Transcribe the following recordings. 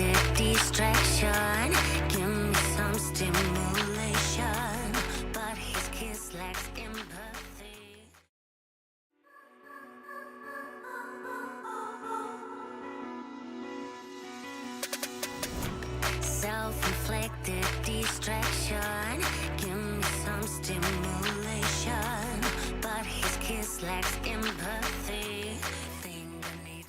unreflected distraction. Give me some stimulation, but his kiss lacks empathy. Self-inflicted distraction. Give me some stimulation, but his kiss lacks empathy. Think I need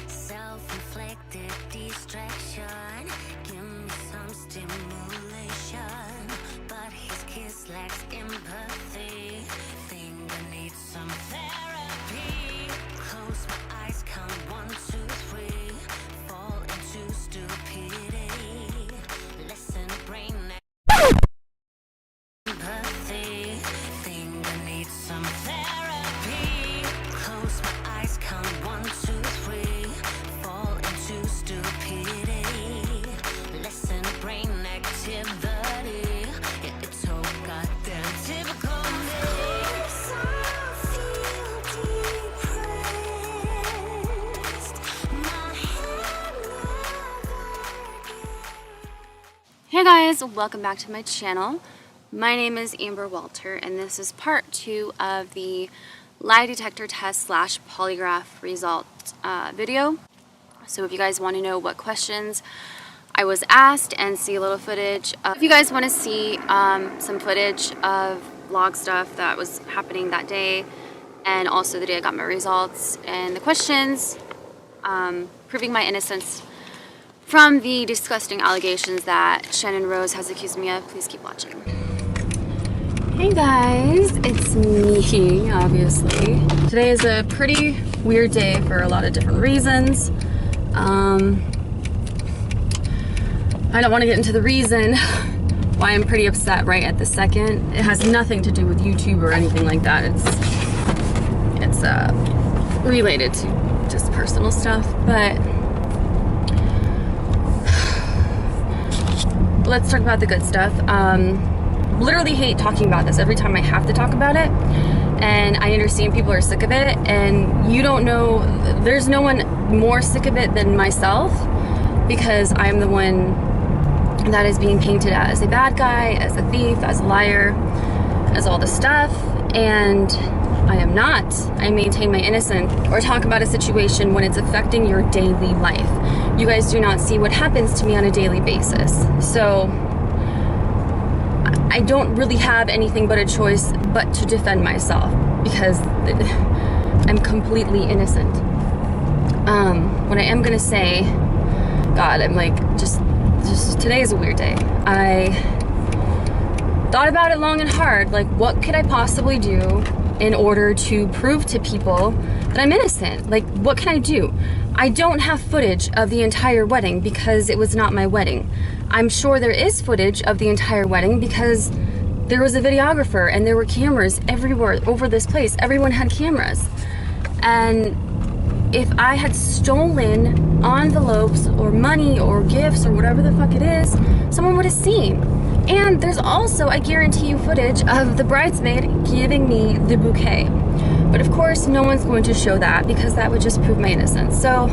self-inflicted distraction. Give me some stimulation, but his kiss lacks empathy. Think I need some therapy. Close my eyes, count 1, 2, 3. Fall into stupidity. Listen, brain empathy. Think I need some therapy. Close my eyes, count 1, 2, 3. Fall into stupidity. Listen, brain activity. Yeah, it's so goddamn typical me. I feel depressed. My head Hey guys, welcome back to my channel. My name is Amber Walter and this is part 2 of the lie detector test / polygraph result video. So if you guys want to know what questions I was asked and see a little footage, if you guys want to see some footage of vlog stuff that was happening that day and also the day I got my results and the questions proving my innocence from the disgusting allegations that Shannon Rose has accused me of, please keep watching. Hey guys, it's me, obviously. Today is a pretty weird day for a lot of different reasons. I don't want to get into the reason why I'm pretty upset right at the second. It has nothing to do with YouTube or anything like that. It's related to just personal stuff, but let's talk about the good stuff. Literally hate talking about this every time I have to talk about it, and I understand people are sick of it, and you don't know, there's no one more sick of it than myself, because I'm the one that is being painted as a bad guy, as a thief, as a liar, as all this stuff, and I am not. I maintain my innocence or talk about a situation when it's affecting your daily life. You guys do not see what happens to me on a daily basis, so I don't really have anything but a choice but to defend myself because I'm completely innocent. What I am gonna say, God, I'm like, just today is a weird day. I thought about it long and hard, like what could I possibly do in order to prove to people that I'm innocent? Like, what can I do? I don't have footage of the entire wedding because it was not my wedding. I'm sure there is footage of the entire wedding because there was a videographer and there were cameras everywhere over this place. Everyone had cameras. And if I had stolen envelopes or money or gifts or whatever the fuck it is, someone would have seen. And there's also, I guarantee you, footage of the bridesmaid giving me the bouquet. But of course, no one's going to show that because that would just prove my innocence. So,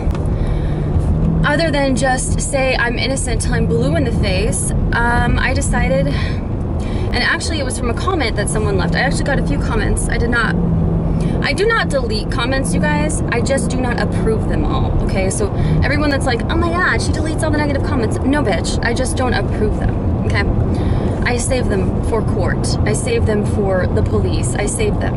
other than just say I'm innocent till I'm blue in the face, I decided, and actually it was from a comment that someone left. I actually got a few comments. I do not delete comments, you guys. I just do not approve them all, okay? So everyone that's like, oh my God, she deletes all the negative comments. No, bitch, I just don't approve them, okay? I save them for court. I save them for the police. I save them.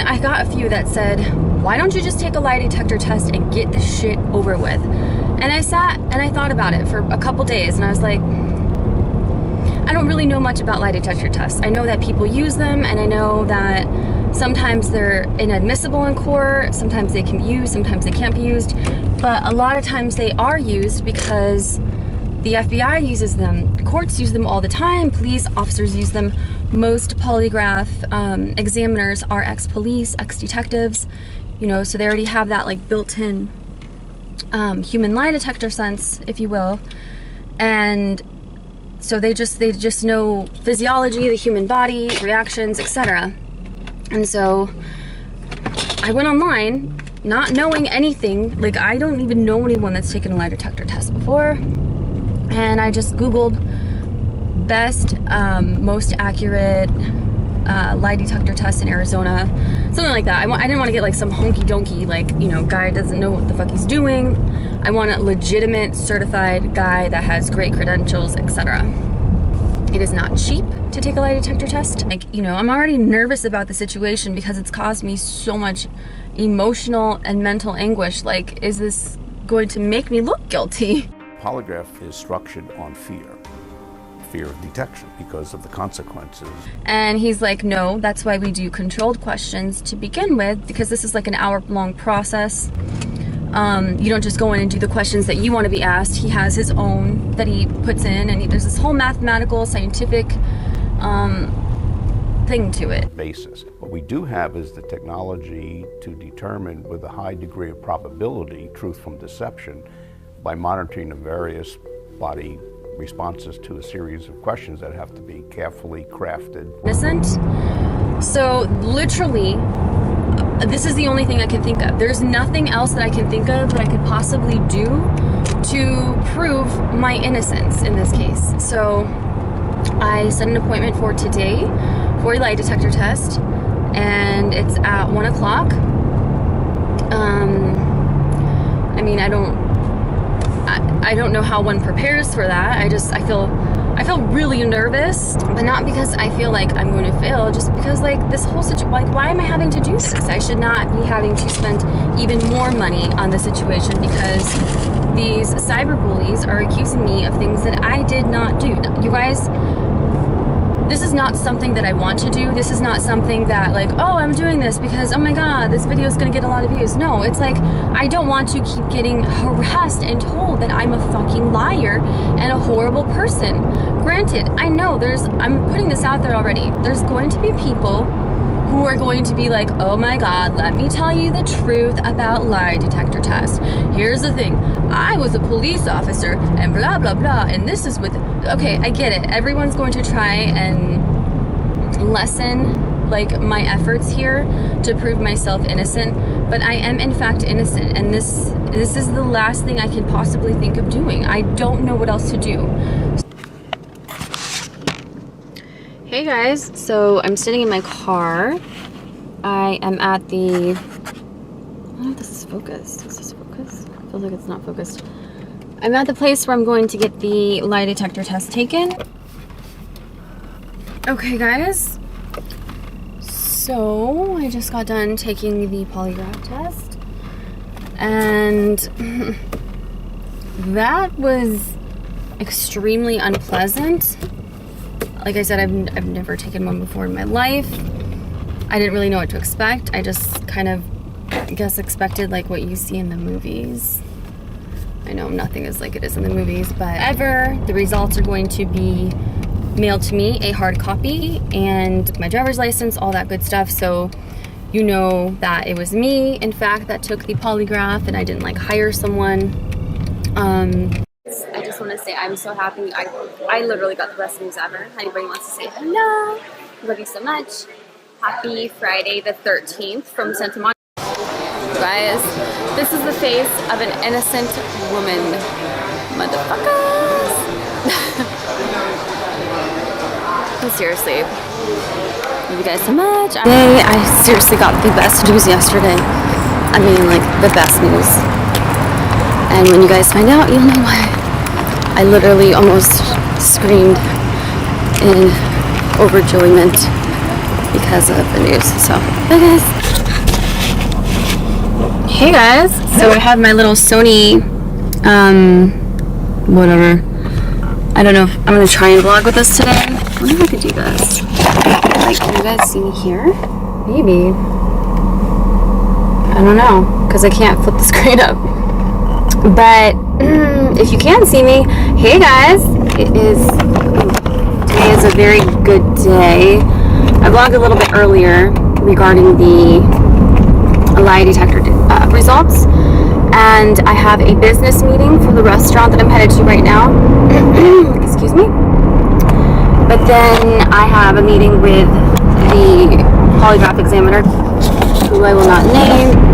I got a few that said, why don't you just take a lie detector test and get this shit over with? And I sat and I thought about it for a couple days and I was like, I don't really know much about lie detector tests. I know that people use them and I know that sometimes they're inadmissible in court, sometimes they can be used, sometimes they can't be used, but a lot of times they are used because the FBI uses them, courts use them all the time, police officers use them most polygraph examiners are ex-police, ex-detectives, you know, so they already have that like built-in human lie detector sense, if you will, and so they just know physiology, the human body, reactions, etc. And so I went online not knowing anything, like I don't even know anyone that's taken a lie detector test before, and I just Googled best, most accurate lie detector test in Arizona, something like that. I didn't want to get like some honky donkey, like, you know, guy doesn't know what the fuck he's doing. I want a legitimate certified guy that has great credentials, etc. It is not cheap to take a lie detector test. Like, you know, I'm already nervous about the situation because it's caused me so much emotional and mental anguish. Like, is this going to make me look guilty? Polygraph is structured on fear of detection because of the consequences. And he's like, no, that's why we do controlled questions to begin with, because this is like an hour-long process. You don't just go in and do the questions that you want to be asked. He has his own that he puts in, and there's this whole mathematical, scientific thing to it. Basis. What we do have is the technology to determine with a high degree of probability truth from deception by monitoring the various body responses to a series of questions that have to be carefully crafted. Innocent. So literally, this is the only thing I can think of. There's nothing else that I can think of that I could possibly do to prove my innocence in this case. So I set an appointment for today for a lie detector test, and it's at 1 o'clock. I mean, I don't know how one prepares for that. I feel really nervous, but not because I feel like I'm going to fail, just because like this whole situation, like why am I having to do this? I should not be having to spend even more money on the situation because these cyberbullies are accusing me of things that I did not do. You guys, this is not something that I want to do. This is not something that like, oh, I'm doing this because, oh my God, this video is going to get a lot of views. No, it's like, I don't want to keep getting harassed and told that I'm a fucking liar and a horrible person. Granted, I know I'm putting this out there already. There's going to be people who are going to be like, oh my God, let me tell you the truth about lie detector tests. Here's the thing, I was a police officer and blah, blah, blah, and this is with, okay, I get it. Everyone's going to try and lessen like my efforts here to prove myself innocent, but I am in fact innocent, and this is the last thing I can possibly think of doing. I don't know what else to do. Hey guys, so I'm sitting in my car. I am at the, I don't know if this is focused. Is this focused? Feels like it's not focused. I'm at the place where I'm going to get the lie detector test taken. Okay guys, so I just got done taking the polygraph test, and that was extremely unpleasant. Like I said, I've never taken one before in my life. I didn't really know what to expect. I just kind of, I guess, expected like what you see in the movies. I know nothing is like it is in the movies, but the results are going to be mailed to me, a hard copy, and my driver's license, all that good stuff. So you know that it was me, in fact, that took the polygraph, and I didn't like hire someone. I just want to say I'm so happy. I literally got the best news ever. Anybody wants to say hello? Love you so much. Happy Friday the 13th from Santa Monica. Guys, this is the face of an innocent woman. Motherfuckers. Seriously. Love you guys so much. I seriously got the best news yesterday. I mean, like, the best news. And when you guys find out, you'll know why. I literally almost screamed in overjoyment because of the news. So, bye guys. Hey guys. So I have my little Sony, whatever. I don't know if I'm gonna try and vlog with this today. I wonder if I could do this. Like, can you guys see me here? Maybe. I don't know, because I can't flip the screen up. But if you can see me, hey guys, today is a very good day. I vlogged a little bit earlier regarding the lie detector results, and I have a business meeting for the restaurant that I'm headed to right now. Excuse me. But then I have a meeting with the polygraph examiner, who I will not name.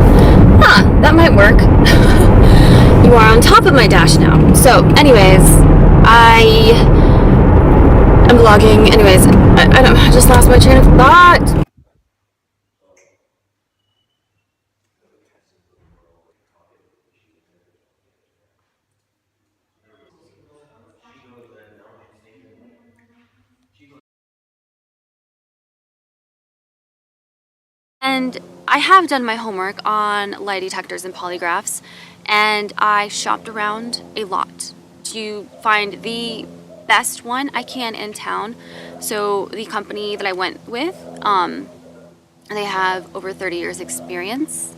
That might work. You are on top of my dash now. So, anyways, I am vlogging. Anyways, I just lost my train of thought. And I have done my homework on lie detectors and polygraphs, and I shopped around a lot to find the best one I can in town. So the company that I went with, they have over 30 years experience.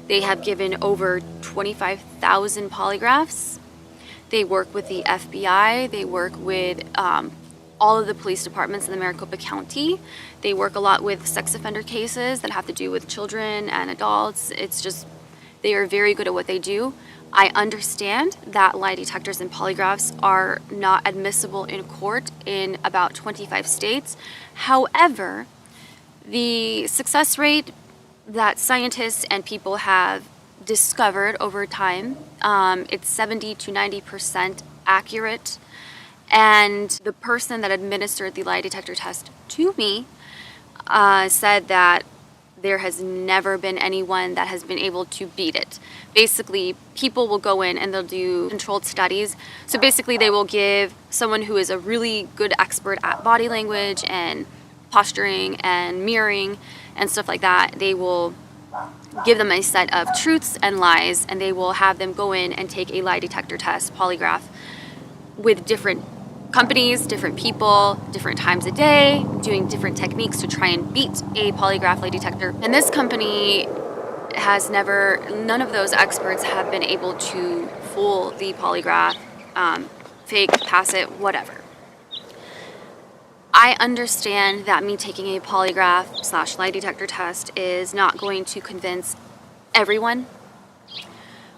They have given over 25,000 polygraphs. They work with the FBI. They work with all of the police departments in the Maricopa County. They work a lot with sex offender cases that have to do with children and adults. It's just, they are very good at what they do. I understand that lie detectors and polygraphs are not admissible in court in about 25 states. However, the success rate that scientists and people have discovered over time, it's 70 to 90% accurate. And the person that administered the lie detector test to me said that there has never been anyone that has been able to beat it. Basically, people will go in and they'll do controlled studies. So basically, they will give someone who is a really good expert at body language and posturing and mirroring and stuff like that, they will give them a set of truths and lies, and they will have them go in and take a lie detector test, polygraph, with different companies, different people, different times a day, doing different techniques to try and beat a polygraph lie detector. And this company has never, none of those experts have been able to fool the polygraph, fake, pass it, whatever. I understand that me taking a polygraph / lie detector test is not going to convince everyone,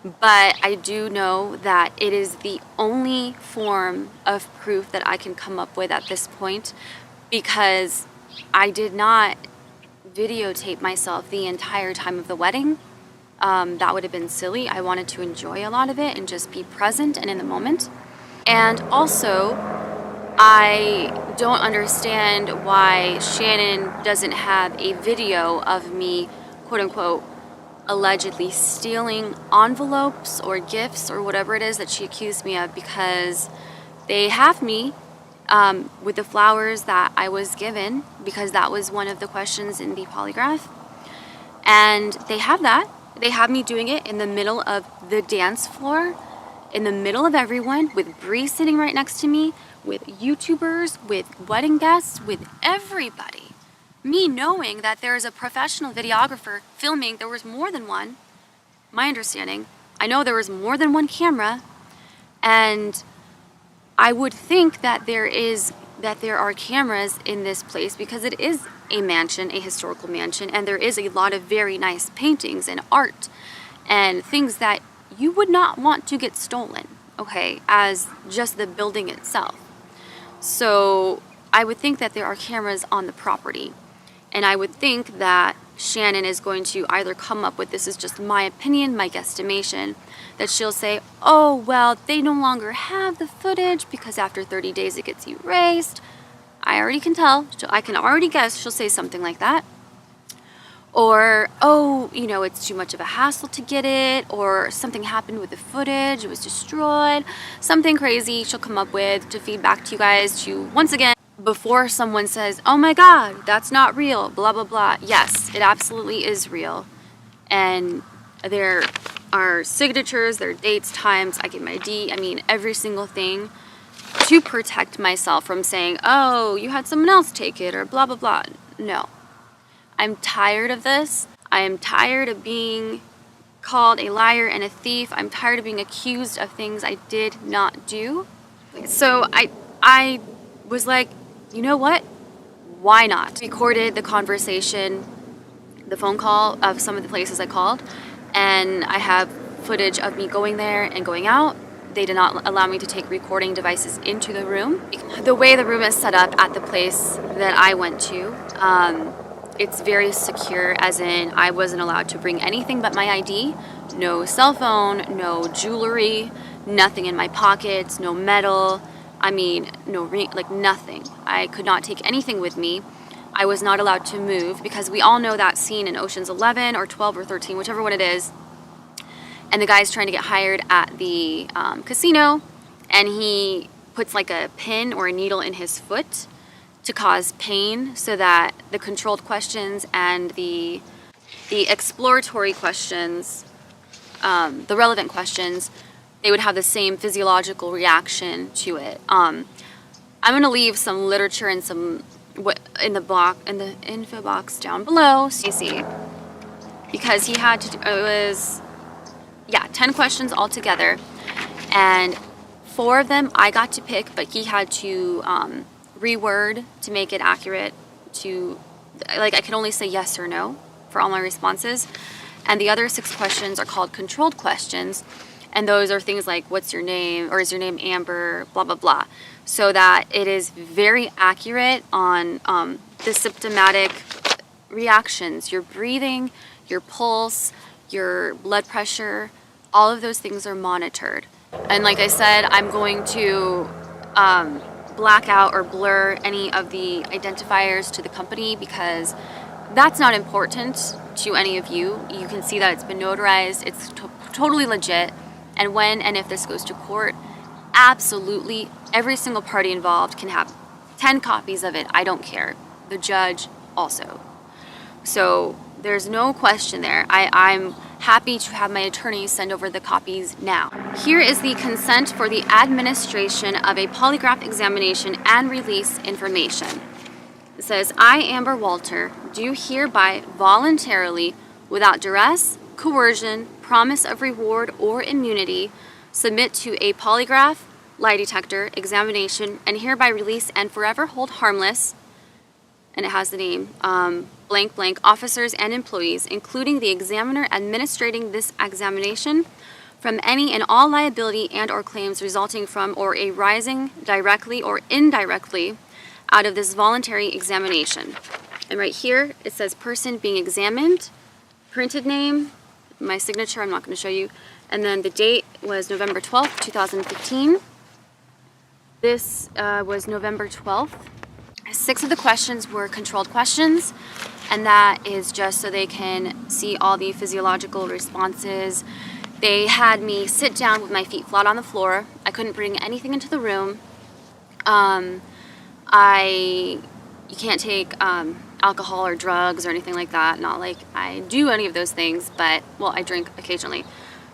but I do know that it is the only form of proof that I can come up with at this point, because I did not videotape myself the entire time of the wedding. That would have been silly. I wanted to enjoy a lot of it and just be present and in the moment. And also, I don't understand why Shannon doesn't have a video of me, quote unquote, allegedly stealing envelopes or gifts or whatever it is that she accused me of, because they have me with the flowers that I was given, because that was one of the questions in the polygraph. And they have that. They have me doing it in the middle of the dance floor, in the middle of everyone, with Bree sitting right next to me, with YouTubers, with wedding guests, with everybody. Me knowing that there is a professional videographer filming, there was more than one, my understanding. I know there was more than one camera, and I would think that there are cameras in this place because it is a mansion, a historical mansion, and there is a lot of very nice paintings and art and things that you would not want to get stolen, okay, as just the building itself. So I would think that there are cameras on the property, and I would think that Shannon is going to either come up with, this is just my opinion, my guesstimation, that she'll say, oh, well, they no longer have the footage because after 30 days it gets erased. I already can tell. I can already guess she'll say something like that. Or, oh, you know, it's too much of a hassle to get it, or something happened with the footage, it was destroyed, something crazy she'll come up with to feed back to you guys to, once again, before someone says, oh my God, that's not real, blah, blah, blah. Yes, it absolutely is real. And there are signatures, there are dates, times, I get my ID, I mean, every single thing to protect myself from saying, oh, you had someone else take it, or blah, blah, blah. No. I'm tired of this. I am tired of being called a liar and a thief. I'm tired of being accused of things I did not do. So I was like, you know what? Why not? Recorded the conversation, the phone call of some of the places I called, and I have footage of me going there and going out. They did not allow me to take recording devices into the room. The way the room is set up at the place that I went to, it's very secure, as in I wasn't allowed to bring anything but my ID, no cell phone, no jewelry, nothing in my pockets, no metal, I mean, no ring, like nothing. I could not take anything with me. I was not allowed to move because we all know that scene in Ocean's 11 or 12 or 13, whichever one it is, and the guy's trying to get hired at the casino, and he puts like a pin or a needle in his foot to cause pain so that the controlled questions and the exploratory questions, the relevant questions, they would have the same physiological reaction to it. I'm gonna leave some literature and some in the info box down below, so you see, because he had to. It was 10 questions altogether, and 4 of them I got to pick, but he had to reword to make it accurate. To like, I could only say yes or no for all my responses, and the other 6 questions are called controlled questions. And those are things like, what's your name, or is your name Amber, blah, blah, blah. So that it is very accurate on the symptomatic reactions. Your breathing, your pulse, your blood pressure, all of those things are monitored. And like I said, I'm going to black out or blur any of the identifiers to the company because that's not important to any of you. You can see that it's been notarized. It's totally legit. And when and if this goes to court, absolutely every single party involved can have 10 copies of it. I don't care. The judge also. So there's no question there. I'm happy to have my attorney send over the copies now. Here is the consent for the administration of a polygraph examination and release information. It says, I, Amber Walter, do hereby voluntarily, without duress, coercion, promise of reward, or immunity, submit to a polygraph, lie detector, examination, and hereby release and forever hold harmless, and it has the name, blank blank, officers and employees, including the examiner administrating this examination, from any and all liability and or claims resulting from or arising directly or indirectly out of this voluntary examination. And right here, it says person being examined, printed name, my signature, I'm not going to show you, and then the date was November 12th, 2015. This was November 12th. 6 of the questions were controlled questions, and that is just so they can see all the physiological responses. They had me sit down with my feet flat on the floor. I couldn't bring anything into the room. You can't take alcohol or drugs or anything like that. Not like I do any of those things, but, well, I drink occasionally.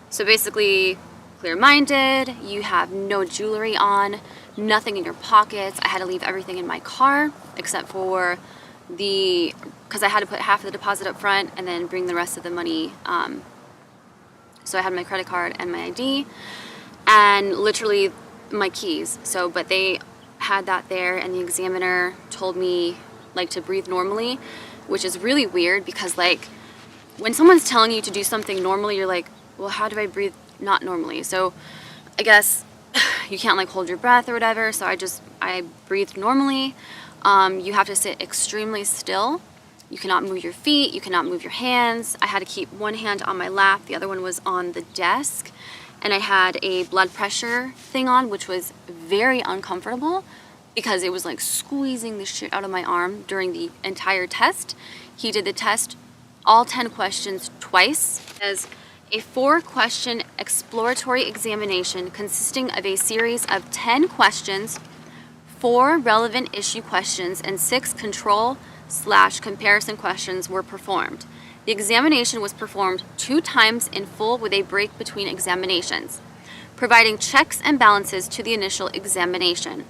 So basically, clear-minded, you have no jewelry on, nothing in your pockets. I had to leave everything in my car except for because I had to put half of the deposit up front and then bring the rest of the money. So I had my credit card and my ID and literally my keys. So, but they had that there, and the examiner told me like to breathe normally, which is really weird because like when someone's telling you to do something normally, you're like, well, how do I breathe not normally? So I guess you can't like hold your breath or whatever. So I breathed normally. You have to sit extremely still. You cannot move your feet. You cannot move your hands. I had to keep one hand on my lap. The other one was on the desk. And I had a blood pressure thing on, which was very uncomfortable because it was like squeezing the shit out of my arm during the entire test. He did the test, all 10 questions twice, as a 4-question exploratory examination consisting of a series of 10 questions, 4 relevant issue questions, and 6 control/comparison questions were performed. The examination was performed 2 times in full with a break between examinations, providing checks and balances to the initial examination.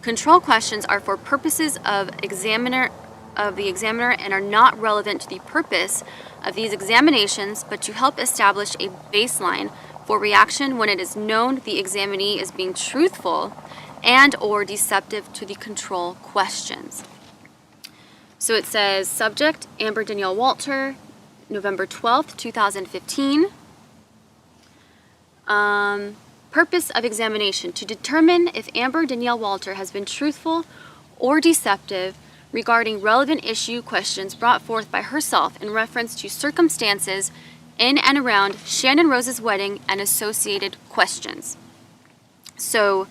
Control questions are for purposes of the examiner and are not relevant to the purpose of these examinations, but to help establish a baseline for reaction when it is known the examinee is being truthful and or deceptive to the control questions. So it says, subject, Amber Danielle Walter, November 12th, 2015. Purpose of examination, to determine if Amber Danielle Walter has been truthful or deceptive regarding relevant issue questions brought forth by herself in reference to circumstances in and around Channon Rose's wedding and associated questions. So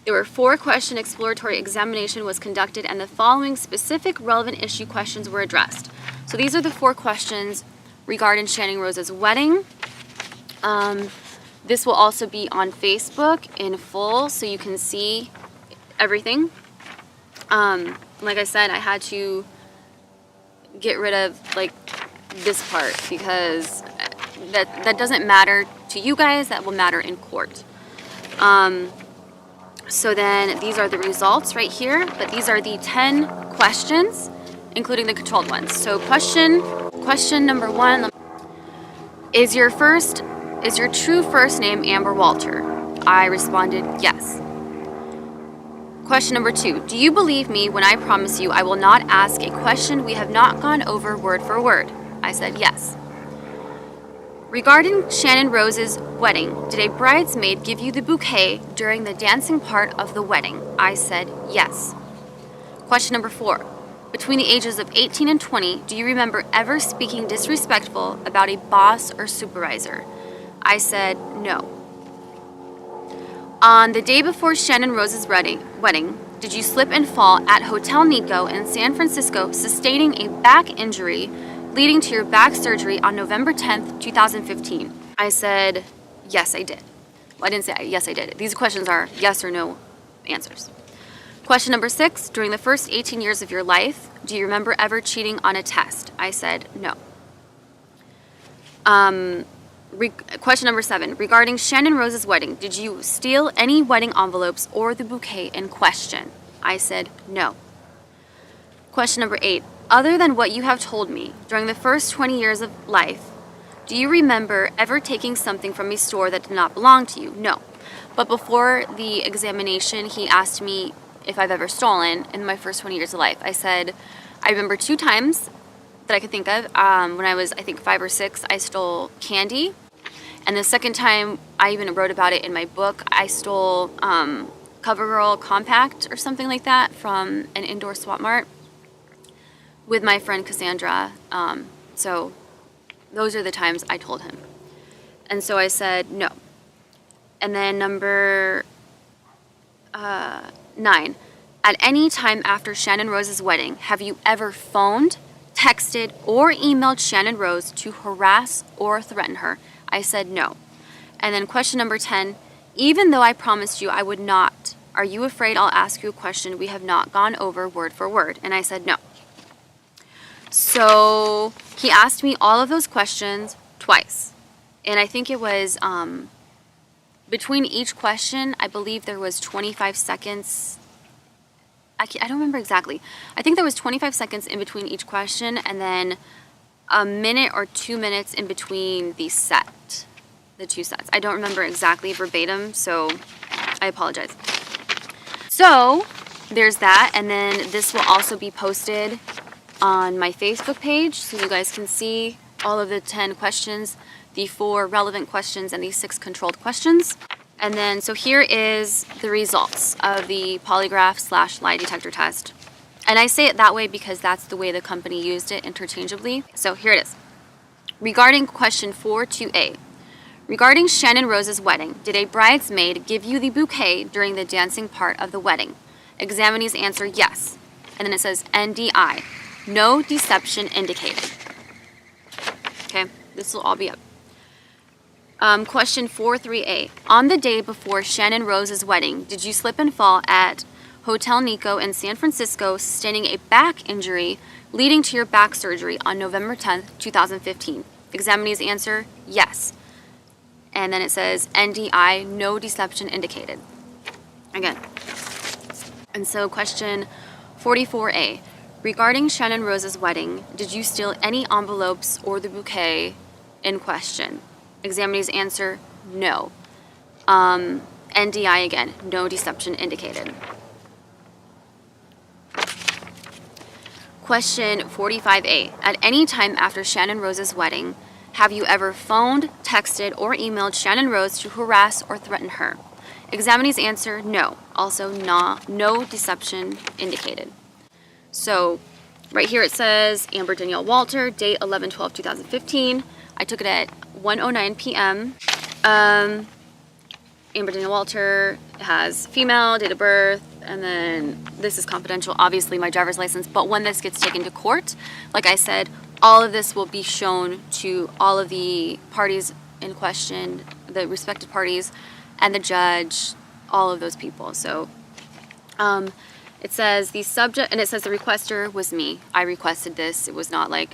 there were 4-question exploratory examination was conducted, and the following specific relevant issue questions were addressed. So these are the 4 questions regarding Channon Rose's wedding. This will also be on Facebook in full, so you can see everything. Like I said, I had to get rid of like this part because that doesn't matter to you guys. That will matter in court. So then these are the results right here, but these are the 10 questions, including the controlled ones. So question number 1, is your true first name Amber Walter? I responded yes. Question number 2, do you believe me when I promise you I will not ask a question we have not gone over word for word? I said yes. Regarding Channon Rose's wedding, did a bridesmaid give you the bouquet during the dancing part of the wedding? I said yes. Question number 4, between the ages of 18 and 20, do you remember ever speaking disrespectful about a boss or supervisor? I said no. On the day before Channon Rose's wedding, did you slip and fall at Hotel Nico in San Francisco, sustaining a back injury leading to your back surgery on November 10th, 2015? I said, yes, I did. Well, I didn't say yes, I did. These questions are yes or no answers. Question number 6, during the first 18 years of your life, do you remember ever cheating on a test? I said no. Question number 7, regarding Channon Rose's wedding, did you steal any wedding envelopes or the bouquet in question? I said no. Question number 8, other than what you have told me, during the first 20 years of life, do you remember ever taking something from a store that did not belong to you? No. But before the examination, he asked me if I've ever stolen in my first 20 years of life. I said, I remember 2 times that I could think of. When I was, I think, 5 or 6, I stole candy. And the second time, I even wrote about it in my book, I stole CoverGirl Compact or something like that from an indoor swap mart with my friend Cassandra. So those are the times I told him. And so I said no. And then number 9, at any time after Channon Rose's wedding, have you ever phoned, texted, or emailed Channon Rose to harass or threaten her? I said no. And then question number 10, even though I promised you I would not, are you afraid I'll ask you a question we have not gone over word for word? And I said no. So he asked me all of those questions twice. And I think it was between each question, I believe there was 25 seconds. I don't remember exactly. I think there was 25 seconds in between each question, and then a minute or 2 minutes in between the 2 sets. I don't remember exactly verbatim, so I apologize. So there's that, and then this will also be posted on my Facebook page, so you guys can see all of the 10 questions, the 4 relevant questions, and the 6 controlled questions. And then, so here is the results of the polygraph / lie detector test. And I say it that way because that's the way the company used it interchangeably. So here it is. Regarding question 4.2a, regarding Channon Rose's wedding, did a bridesmaid give you the bouquet during the dancing part of the wedding? Examinees answer yes. And then it says NDI, no deception indicated. Okay, this will all be up. Question 4.3a, on the day before Channon Rose's wedding, did you slip and fall at Hotel Nico in San Francisco, sustaining a back injury leading to your back surgery on November 10th, 2015? Examinees answer yes. And then it says NDI, no deception indicated. Again. And so question 44a, regarding Channon Rose's wedding, did you steal any envelopes or the bouquet in question? Examinees answer no. And NDI again, no deception indicated. Question 45A. At any time after Channon Rose's wedding, have you ever phoned, texted, or emailed Channon Rose to harass or threaten her? Examinee's answer, no. Also, no deception indicated. So, right here it says, Amber Danielle Walter, date 11/12/2015. I took it at 1:09 p.m. Amber Danielle Walter has female, date of birth, and then this is confidential, obviously my driver's license, but when this gets taken to court, like I said, all of this will be shown to all of the parties in question, the respective parties, and the judge, all of those people. So it says the subject, and it says the requester was me. I requested this. It was not like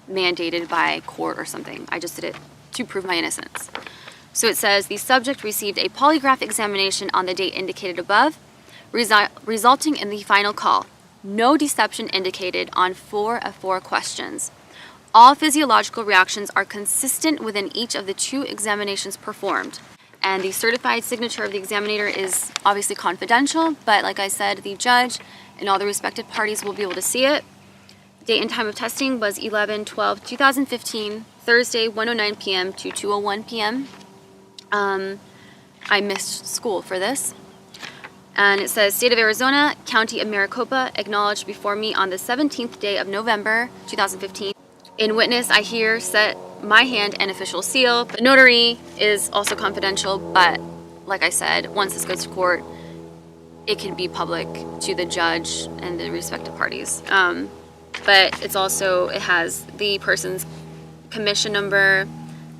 mandated by court or something. I just did it to prove my innocence. So it says the subject received a polygraph examination on the date indicated above, resulting in the final call. No deception indicated on 4 of 4 questions. All physiological reactions are consistent within each of the 2 examinations performed. And the certified signature of the examiner is obviously confidential, but like I said, the judge and all the respected parties will be able to see it. Date and time of testing was 11/12/2015, Thursday, 1:09 p.m. to 2:01 p.m. I missed school for this. And it says, State of Arizona, County of Maricopa, acknowledged before me on the 17th day of November, 2015. In witness, I here set my hand and official seal. The notary is also confidential, but like I said, once this goes to court, it can be public to the judge and the respective parties. But it's also, it has the person's commission number,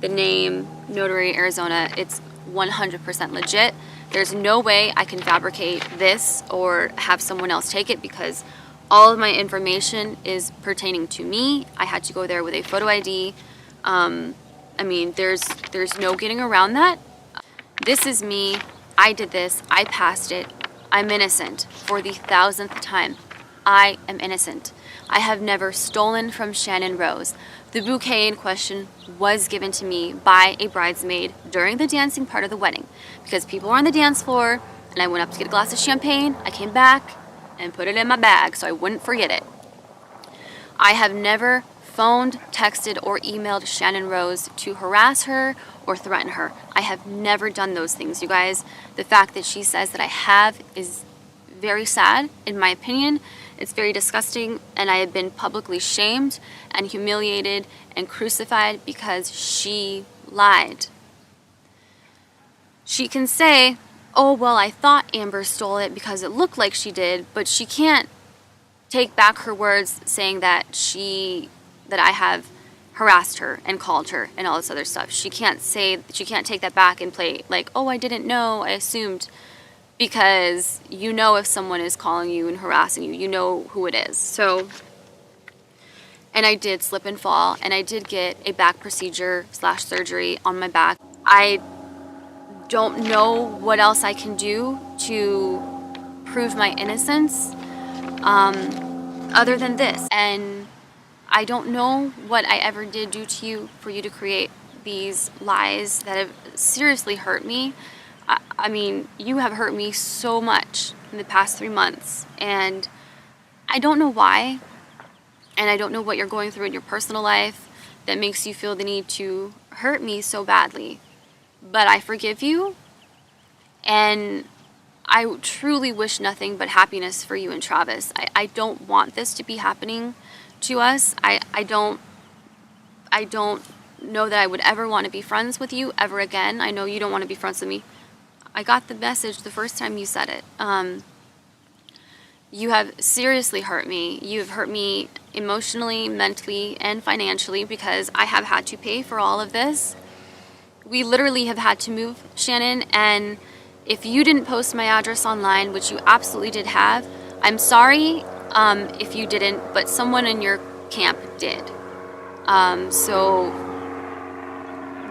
the name, notary, Arizona. It's 100% legit. There's no way I can fabricate this or have someone else take it because all of my information is pertaining to me. I had to go there with a photo ID. I mean, there's no getting around that. This is me. I did this. I passed it. I'm innocent for the 1000th time. I am innocent. I have never stolen from Channon Rose. The bouquet in question was given to me by a bridesmaid during the dancing part of the wedding because people were on the dance floor and I went up to get a glass of champagne. I came back and put it in my bag so I wouldn't forget it. I have never phoned, texted, or emailed Channon Rose to harass her or threaten her. I have never done those things, you guys. The fact that she says that I have is very sad, in my opinion. It's very disgusting, and I have been publicly shamed and humiliated and crucified because she lied. She can say, oh, well, I thought Amber stole it because it looked like she did, but she can't take back her words saying that I have harassed her and called her and all this other stuff. She can't take that back and play like, oh, I didn't know, I assumed. Because you know if someone is calling you and harassing you, you know who it is. So, and I did slip and fall, and I did get a back procedure / surgery on my back. I don't know what else I can do to prove my innocence other than this. And I don't know what I ever did do to you for you to create these lies that have seriously hurt me. I mean, you have hurt me so much in the past 3 months, and I don't know why, and I don't know what you're going through in your personal life that makes you feel the need to hurt me so badly. But I forgive you, and I truly wish nothing but happiness for you and Travis. I don't want this to be happening to us. I don't know that I would ever want to be friends with you ever again. I know you don't want to be friends with me. I got the message the first time you said it. You have seriously hurt me. You have hurt me emotionally, mentally, and financially because I have had to pay for all of this. We literally have had to move, Channon, and if you didn't post my address online, which you absolutely did have, I'm sorry if you didn't, but someone in your camp did. So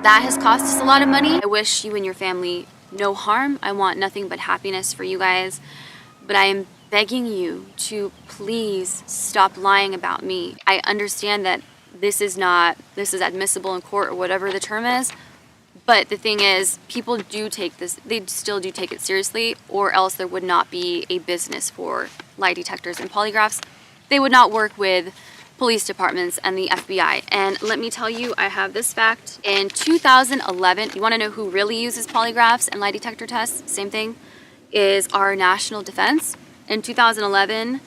that has cost us a lot of money. I wish you and your family no harm. I want nothing but happiness for you guys, but I am begging you to please stop lying about me. I understand that this is admissible in court or whatever the term is, But the thing is, people do take this, they still do take it seriously, or else there would not be a business for lie detectors and polygraphs. They would not work with police departments and the FBI. And let me tell you, I have this fact. In 2011, you want to know who really uses polygraphs and lie detector tests? Same thing, is our national defense. In 2011,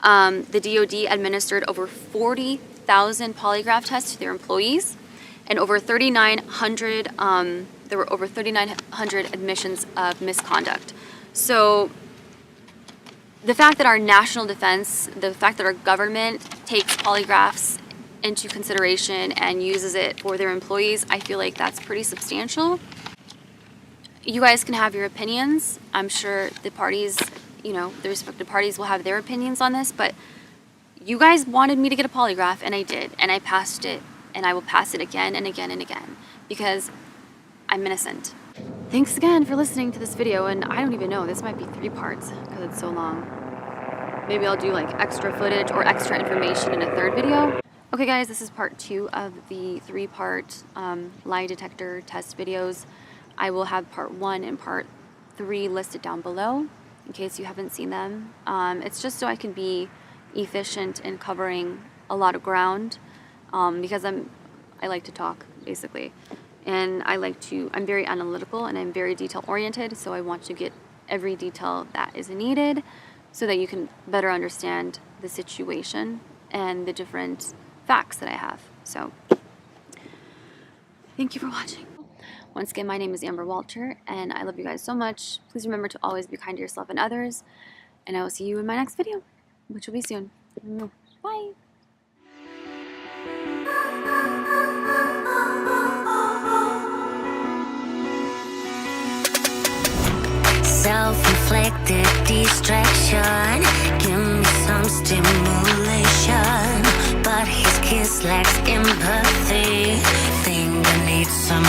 the DoD administered over 40,000 polygraph tests to their employees, and over 3,900, there were over 3,900 admissions of misconduct. So the fact that our national defense, the fact that our government takes polygraphs into consideration and uses it for their employees, I feel like that's pretty substantial. You guys can have your opinions. I'm sure the parties, you know, the respective parties will have their opinions on this, but you guys wanted me to get a polygraph, and I did, and I passed it, and I will pass it again and again and again, because I'm innocent. Thanks again for listening to this video, and I don't even know, this might be 3 parts, because it's so long. Maybe I'll do like extra footage or extra information in a 3rd video. Okay guys, this is part 2 of the 3-part lie detector test videos. I will have part 1 and part 3 listed down below, in case you haven't seen them. It's just so I can be efficient in covering a lot of ground, because I like to talk, basically. And I'm very analytical and I'm very detail oriented, so I want to get every detail that is needed so that you can better understand the situation and the different facts that I have. So, thank you for watching. Once again, my name is Amber Walter, and I love you guys so much. Please remember to always be kind to yourself and others, and I will see you in my next video, which will be soon. Bye! Self-inflicted distraction, give me some stimulation, but his kiss lacks empathy. Think I need some